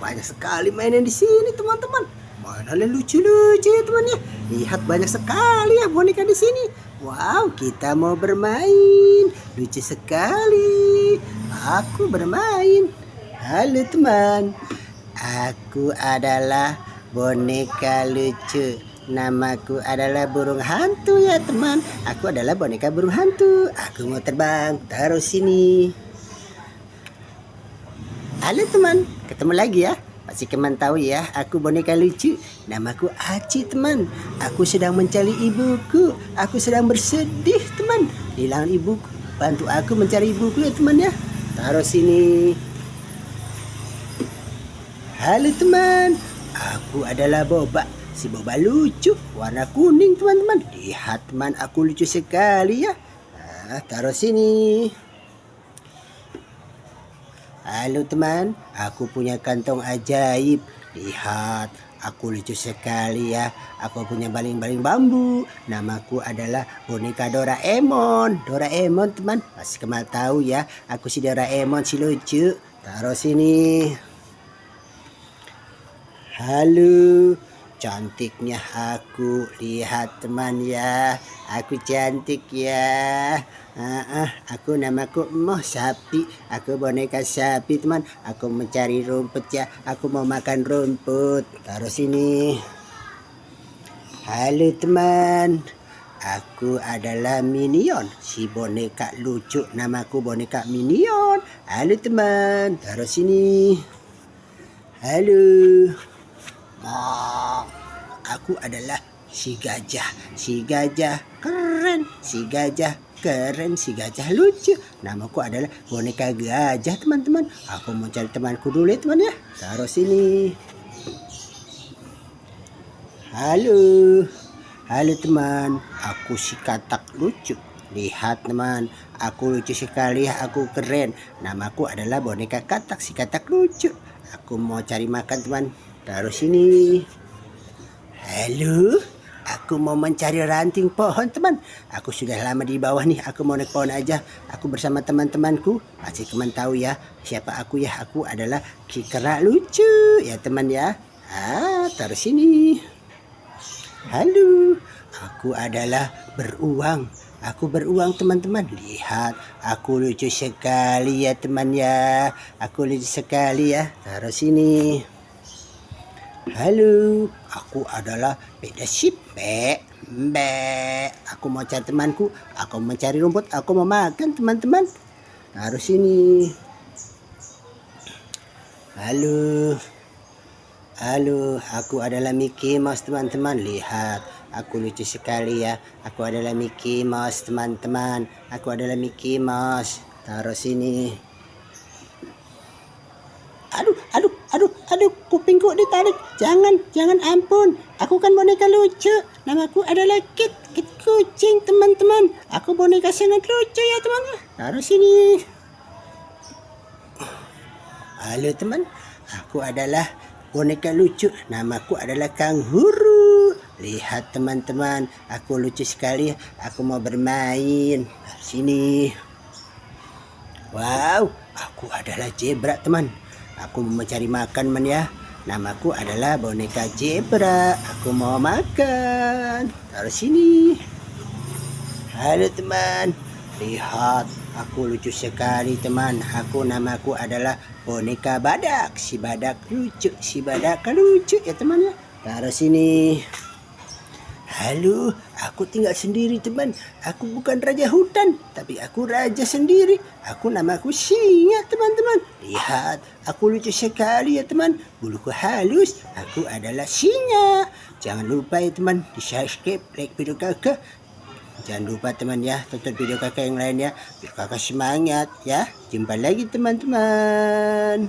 Banyak sekali mainan di sini teman-teman. Mainan yang lucu-lucu ya teman ya. Lihat banyak sekali ya boneka di sini. Wow, kita mau bermain. Lucu sekali. Aku bermain. Halo teman. Aku adalah boneka lucu. Namaku adalah burung hantu ya teman. Aku adalah boneka burung hantu. Aku mau terbang. Taruh sini. Halo teman, ketemu lagi ya. Pasti teman tahu ya, aku boneka lucu. Namaku Aci teman. Aku sedang mencari ibuku. Aku sedang bersedih teman. Hilang ibuku. Bantu aku mencari ibuku ya teman ya. Taruh sini. Halo teman, aku adalah Boba. Si Boba lucu, warna kuning teman-teman. Lihat teman, aku lucu sekali ya. Taruh sini. Halo teman, aku punya kantong ajaib. Lihat, aku lucu sekali ya. Aku punya baling-baling bambu. Namaku adalah boneka Doraemon. Doraemon teman, pasti kemal tahu ya. Aku si Doraemon si lucu. Taruh sini. Halo, cantiknya aku. Lihat teman ya, aku cantik ya. Aku namaku Moh Sapi. Aku boneka sapi teman. Aku mencari rumput ya. Aku mau makan rumput. Taruh sini. Halo teman, aku adalah Minion, si boneka lucu. Namaku boneka Minion. Halo teman, taruh sini. Halo. Aku adalah si gajah. Si gajah keren. Si gajah keren. Si gajah lucu. Namaku adalah boneka gajah teman-teman. Aku mau cari temanku dulu ya teman ya. Taruh sini. Halo. Halo teman. Aku si katak lucu. Lihat teman, aku lucu sekali ya. Aku keren. Namaku adalah boneka katak. Si katak lucu. Aku mau cari makan teman. Taruh sini. Halo, aku mau mencari ranting pohon teman. Aku sudah lama di bawah nih. Aku mau naik pohon aja. Aku bersama teman-temanku. Pasti teman tahu ya siapa aku ya. Aku adalah Kikera lucu ya teman ya. Taruh sini. Halo, aku adalah beruang. Aku beruang teman-teman. Lihat, aku lucu sekali ya teman ya. Aku lucu sekali ya. Taruh sini. Halo, aku adalah beda sheep. Aku mau cari temanku. Aku mau cari rumput. Aku mau makan teman-teman. Taruh sini. Halo. Halo, aku adalah Mickey Mouse teman-teman. Lihat, aku lucu sekali ya. Aku adalah Mickey Mouse teman-teman. Aku adalah Mickey Mouse. Taruh sini. Aduh, kupingku ditarik. Jangan ampun. Aku kan boneka lucu. Namaku adalah Kit kucing teman-teman. Aku boneka sangat lucu ya teman. Taruh sini. Halo teman, aku adalah boneka lucu. Namaku adalah Kangguru. Lihat teman-teman, aku lucu sekali. Aku mau bermain. Sini. Wow, aku adalah zebra teman. Aku mau mencari makan ya. Namaku adalah boneka zebra. Aku mau makan. Taruh sini. Halo teman. Lihat, aku lucu sekali teman. Namaku adalah boneka badak. Si badak lucu. Si badak lucu ya teman ya. Taruh sini. Halo, aku tinggal sendiri teman. Aku bukan raja hutan, tapi aku raja sendiri. Namaku singa teman-teman. Lihat, aku lucu sekali ya teman. Buluku halus. Aku adalah singa. Jangan lupa ya teman, di subscribe, like video kakak. Jangan lupa teman ya, tonton video kakak yang lain ya. Biar kakak semangat ya. Jumpa lagi teman-teman.